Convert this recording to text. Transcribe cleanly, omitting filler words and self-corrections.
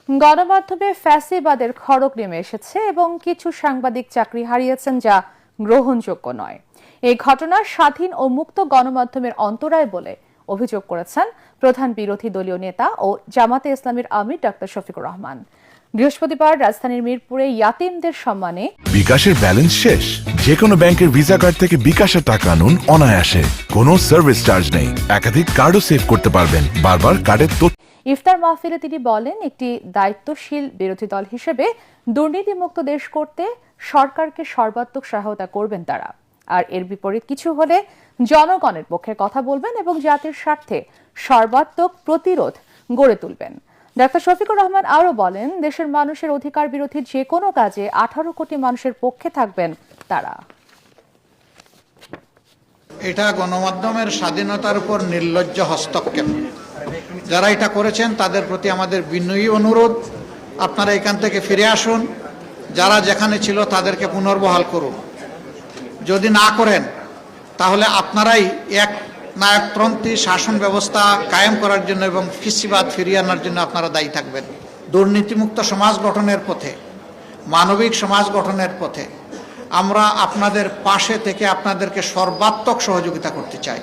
গণমাধ্যমে ফ্যাসিবাদের খড়গ নেমে এসেছে এবং কিছু সাংবাদিক চাকরি হারিয়েছেন, যা গ্রহণযোগ্য নয়। এই ঘটনা স্বাধীন ও মুক্ত গণমাধ্যমের অন্তরায় বলে অভিযোগ করেছেন প্রধান বিরোধী দলীয় নেতা ও জামাতে ইসলামীর আমির ডাক্তার শফিকুর রহমান। বৃহস্পতিবার রাজধানীর মিরপুরে ইয়াতিমদের সম্মানে বিকাশের ব্যালেন্স শেষ, যে কোনো ব্যাংকের ভিসা কার্ড থেকে বিকাশের টাকা আনুন অনায়াসে, কোনো সার্ভিস চার্জ নেই, একাধিক কার্ডও সেভ করতে পারবেন, বারবার কার্ডের তথ্য। ইফতার মাহফিলে তিনি বলেন, একটি দায়িত্বশীল বিরোধী দল হিসেবে দুর্নীতিমুক্ত দেশ করতে সরকারকে সর্বাত্মক সহায়তা করবেন তারা, আর এর বিপরীত কিছু হলে জনগণের পক্ষে কথা বলবেন এবং জাতির স্বার্থে সর্বাত্মক প্রতিরোধ গড়ে তুলবেন। ডাক্তার শফিকুর রহমান আরও বলেন, দেশের মানুষের অধিকার বিরোধী যে কোনো কাজে 18 কোটি মানুষের পক্ষে থাকবেন তারা। এটা গণমাধ্যমের স্বাধীনতার উপর নির্লজ্জ হস্তক্ষেপ। যারা এটা করেছেন তাদের প্রতি আমাদের বিনয়ী অনুরোধ, আপনারা এখান থেকে ফিরে আসুন, যারা যেখানে ছিল তাদেরকে পুনর্বহাল করুন। যদি না করেন তাহলে আপনারাই এক নায়কতন্ত্রী শাসন ব্যবস্থা কায়েম করার জন্য এবং ফ্যাসিবাদ ফিরিয়ে আনার জন্য আপনারা দায়ী থাকবেন। দুর্নীতিমুক্ত সমাজ গঠনের পথে, মানবিক সমাজ গঠনের পথে আমরা আপনাদের পাশে থেকে আপনাদেরকে সর্বাত্মক সহযোগিতা করতে চাই।